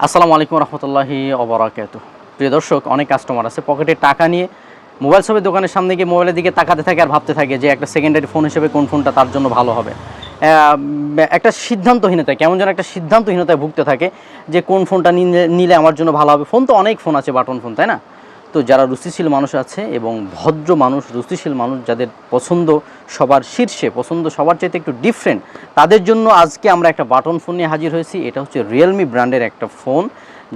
আসসালামু আলাইকুম রহমতুল্লাহি ওবারাকাতুহু। প্রিয় দর্শক, অনেক কাস্টমার আছে পকেটে টাকা নিয়ে মোবাইল শপের দোকানের সামনে গিয়ে মোবাইলের দিকে তাকাতে থাকে আর ভাবতে থাকে যে একটা সেকেন্ডারি ফোন হিসেবে কোন ফোনটা তার জন্য ভালো হবে। একটা সিদ্ধান্তহীনতায় কেমন যেন একটা সিদ্ধান্তহীনতায় ভুগতে থাকে যে কোন ফোনটা নিলে আমার জন্য ভালো হবে। ফোন তো অনেক ফোন আছে, বাটন ফোন, তাই না? তো যারা রুচিশীল মানুষ আছে এবং ভদ্র মানুষ, রুচিশীল মানুষ, যাদের পছন্দ সবার শীর্ষে, পছন্দ সবার চাইতে একটু ডিফারেন্ট, তাদের জন্য আজকে আমরা একটা বাটন ফোন নিয়ে হাজির হয়েছি। এটা হচ্ছে রিয়েলমি ব্র্যান্ডের একটা ফোন,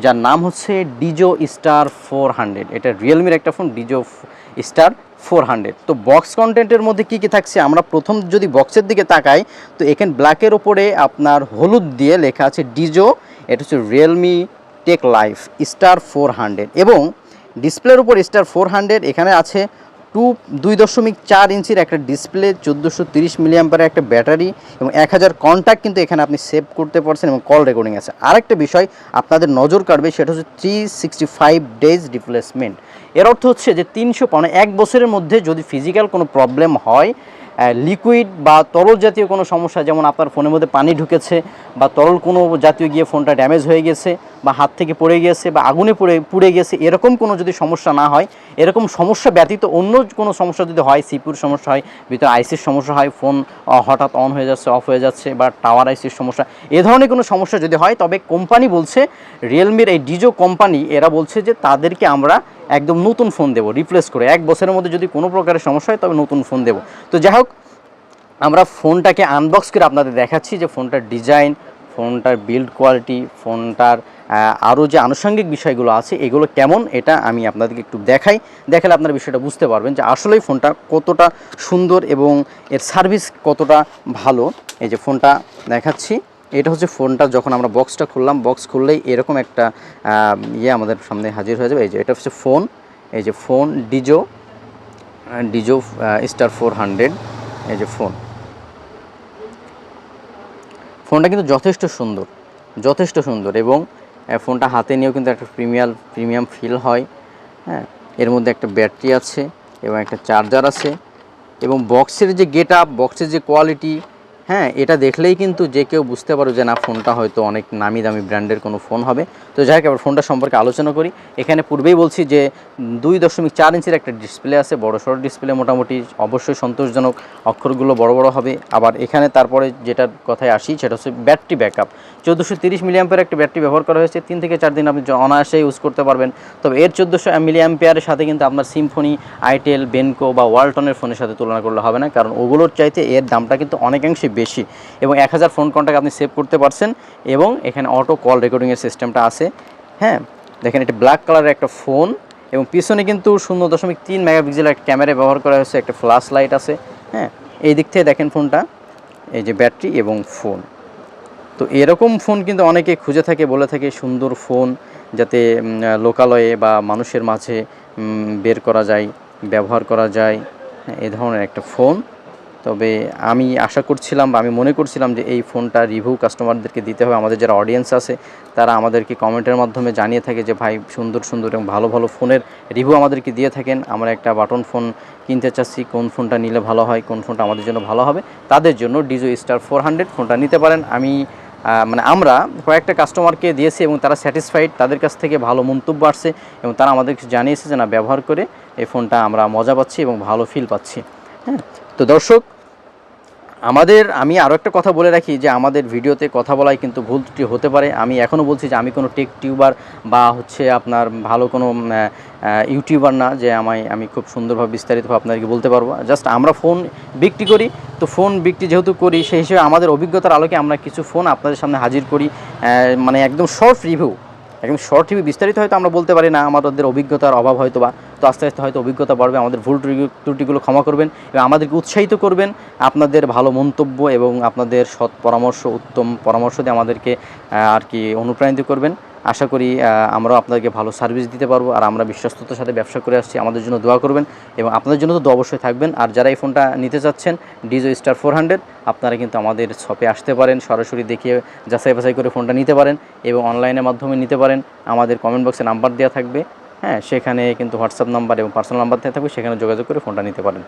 যার নাম হচ্ছে ডিজো স্টার 400। এটা রিয়েলমির একটা ফোন, ডিজো স্টার 400। তো বক্স কন্টেন্টের মধ্যে কী কী থাকছে, আমরা প্রথম যদি বক্সের দিকে তাকাই তো এখানে ব্ল্যাকের ওপরে আপনার হলুদ দিয়ে লেখা আছে ডিজো। এটা হচ্ছে রিয়েলমি টেক লাইফ স্টার 400 এবং ডিসপ্লের উপর স্টার 400। এখানে আছে 2.4 ইঞ্চির একটা ডিসপ্লে, 1430 মিলিঅ্যাম্পিয়ারের একটা ব্যাটারি এবং 1000 কন্ট্যাক্ট কিন্তু এখানে আপনি সেভ করতে পারছেন এবং কল রেকর্ডিং আছে। আরেকটা বিষয় আপনাদের নজর কাড়বে, সেটা হচ্ছে 365 ডেজ রিপ্লেসমেন্ট। এর অর্থ হচ্ছে যে 1 বছরের মধ্যে যদি ফিজিক্যাল কোনো প্রবলেম হয়, লিকুইড বা তরল জাতীয় কোনো সমস্যা, যেমন আপনার ফোনের মধ্যে পানি ঢুকেছে বা তরল কোনো জাতীয় গিয়ে ফোনটা ড্যামেজ হয়ে গেছে বা হাত থেকে পড়ে গেছে বা আগুনে পুড়ে গেছে, এরকম কোনো যদি সমস্যা না হয়, এরকম সমস্যা ব্যতীত অন্য কোনো সমস্যা যদি হয়, সিপিউর সমস্যা হয়, ভিতরে আইসির সমস্যা হয়, ফোন হঠাৎ অন হয়ে যাচ্ছে, অফ হয়ে যাচ্ছে, বা টাওয়ার আইসির সমস্যা, এ ধরনের কোনো সমস্যা যদি হয়, তবে কোম্পানি বলছে, রিয়েলমির এই ডিজো কোম্পানি, এরা বলছে যে তাদেরকে আমরা একদম নতুন ফোন দেবো রিপ্লেস করে। 1 বছরের মধ্যে যদি কোনো প্রকারের সমস্যা হয় তবে নতুন ফোন দেবো। তো যাই হোক, আমরা ফোনটাকে আনবক্স করে আপনাদের দেখাচ্ছি যে ফোনটার ডিজাইন, ফোনটার বিল্ড কোয়ালিটি, ফোনটার আরও যে আনুষঙ্গিক বিষয়গুলো আছে এগুলো কেমন, এটা আমি আপনাদেরকে একটু দেখালে আপনারা বিষয়টা বুঝতে পারবেন যে আসলেই ফোনটা কতটা সুন্দর এবং এর সার্ভিস কতটা ভালো। এই যে ফোনটা দেখাচ্ছি, এটা হচ্ছে ফোনটা। যখন আমরা বক্সটা খুললাম, বক্স খুললেই এরকম একটা আমাদের সামনে হাজির হয়ে যাবে। এই যে এটা হচ্ছে ফোন, এই যে ফোন ডিজো স্টার 400। এই যে ফোনটা কিন্তু যথেষ্ট সুন্দর এবং ফোনটা হাতে নিয়েও কিন্তু একটা প্রিমিয়াম ফিল হয়। হ্যাঁ, এর মধ্যে একটা ব্যাটারি আছে এবং একটা চার্জার আছে এবং বক্সের যে বক্সের যে কোয়ালিটি, হ্যাঁ, এটা দেখলেই কিন্তু যে কেউ বুঝতে পারো যে না, ফোনটা হয়তো অনেক নামি দামি ব্র্যান্ডের কোনো ফোন হবে। তো যাই হোক, এবার ফোনটা সম্পর্কে আলোচনা করি। এখানে পূর্বেই বলছি যে 2.4 ইঞ্চির একটা ডিসপ্লে আছে, বড়সড় ডিসপ্লে, মোটামুটি অবশ্যই সন্তোষজনক, অক্ষরগুলো বড় হবে। আবার এখানে তারপরে যেটার কথায় আসি সেটা হচ্ছে ব্যাটারি ব্যাকআপ। 1430 মিলিঅ্যাম্পিয়ার একটা ব্যাটারি ব্যবহার করা হয়েছে। 3 থেকে 4 দিন আপনি অনায়াসে ইউজ করতে পারবেন। তবে এর 1400 মিলিঅ্যাম্পিয়ারের সাথে কিন্তু আপনার সিম্ফনি, আইটেল, বেনকো বা ওয়ালটনের ফোনের সাথে তুলনা করলে হবে না, কারণ ওগুলোর চাইতে এর দামটা কিন্তু অনেকাংশে বেশি। এবং 1000 ফোন কন্ট্যাক্ট আপনি সেভ করতে পারছেন এবং এখানে অটো কল রেকর্ডিংয়ের সিস্টেমটা আছে। হ্যাঁ, দেখেন, এটা ব্ল্যাক কালারের একটা ফোন এবং পিছনে কিন্তু 0.3 মেগাপিক্সেলের একটা ক্যামেরা ব্যবহার করা হয়েছে, একটা ফ্ল্যাশ লাইট আছে। হ্যাঁ, এই দিক থেকে দেখেন ফোনটা, এই যে ব্যাটারি এবং ফোন। তো এরকম ফোন কিন্তু অনেকে খুঁজে থাকে, বলে থাকে সুন্দর ফোন যাতে লোকালয়ে বা মানুষের মাঝে বের করা যায়, ব্যবহার করা যায়, এ ধরনের একটা ফোন। তবে আমি আশা করছিলাম বা আমি মনে করছিলাম যে এই ফোনটা রিভিউ কাস্টমারদেরকে দিতে হবে। আমাদের যারা অডিয়েন্স আছে তারা আমাদেরকে কমেন্টের মাধ্যমে জানিয়ে থাকে যে ভাই, সুন্দর এবং ভালো ফোনের রিভিউ আমাদেরকে দিয়ে থাকেন। আমরা একটা বাটন ফোন কিনতে চাচ্ছি, কোন ফোনটা নিলে ভালো হয়, কোন ফোনটা আমাদের জন্য ভালো হবে। তাদের জন্য ডিজো স্টার 400 ফোনটা নিতে পারেন। আমরা কয়েকটা কাস্টমারকে দিয়েছি এবং তারা স্যাটিসফাইড, তাদের কাছ থেকে ভালো মন্তব্য আসছে এবং তারা আমাদেরকে জানিয়েছে যে না, ব্যবহার করে এই ফোনটা আমরা মজা পাচ্ছি এবং ভালো ফিল পাচ্ছি। হ্যাঁ, তো দর্শক, আমি আরও একটা কথা বলে রাখি যে আমাদের ভিডিওতে কথা বলায় কিন্তু ভুল ত্রুটি হতে পারে। আমি এখনও বলছি যে আমি কোনো টেক টিউবার বা হচ্ছে আপনার ভালো কোনো ইউটিউবার না যে আমি খুব সুন্দরভাবে বিস্তারিতভাবে আপনাদেরকে বলতে পারবো। জাস্ট আমরা ফোন বিক্রি করি, তো ফোন বিক্রি যেহেতু করি, সেই হিসেবে আমাদের অভিজ্ঞতার আলোকে আমরা কিছু ফোন আপনাদের সামনে হাজির করি। মানে একদম শর্ট রিভিউ, বিস্তারিত হয়তো আমরা বলতে পারি না, আমাদের অভিজ্ঞতার অভাব হয়তো বা। তো আস্তে আস্তে হয়তো অভিজ্ঞতা বাড়বে, আমাদের ভুল ত্রুটিগুলো ক্ষমা করবেন এবং আমাদেরকে উৎসাহিত করবেন। আপনাদের ভালো মন্তব্য এবং আপনাদের সৎ পরামর্শ, উত্তম পরামর্শ দিয়ে আমাদেরকে অনুপ্রাণিত করবেন। আশা করি আমরাও আপনাদেরকে ভালো সার্ভিস দিতে পারবো। আর আমরা বিশ্বস্ততার সাথে ব্যবসা করে আসছি, আমাদের জন্য দোয়া করবেন এবং আপনাদের জন্য তো দোয়া অবশ্যই থাকবেন। আর যারা এই ফোনটা নিতে চাচ্ছেন, ডিজো স্টার 400, আপনারা কিন্তু আমাদের শপে আসতে পারেন, সরাসরি দেখিয়ে যাচাই বাছাই করে ফোনটা নিতে পারেন এবং অনলাইনের মাধ্যমে নিতে পারেন। আমাদের কমেন্ট বক্সে নাম্বার দেওয়া থাকবে, হ্যাঁ, সেখানে কিন্তু হোয়াটসঅ্যাপ নাম্বার এবং পার্সোনাল নাম্বার দেওয়া থাকবে, সেখানে যোগাযোগ করে ফোনটা নিতে পারেন।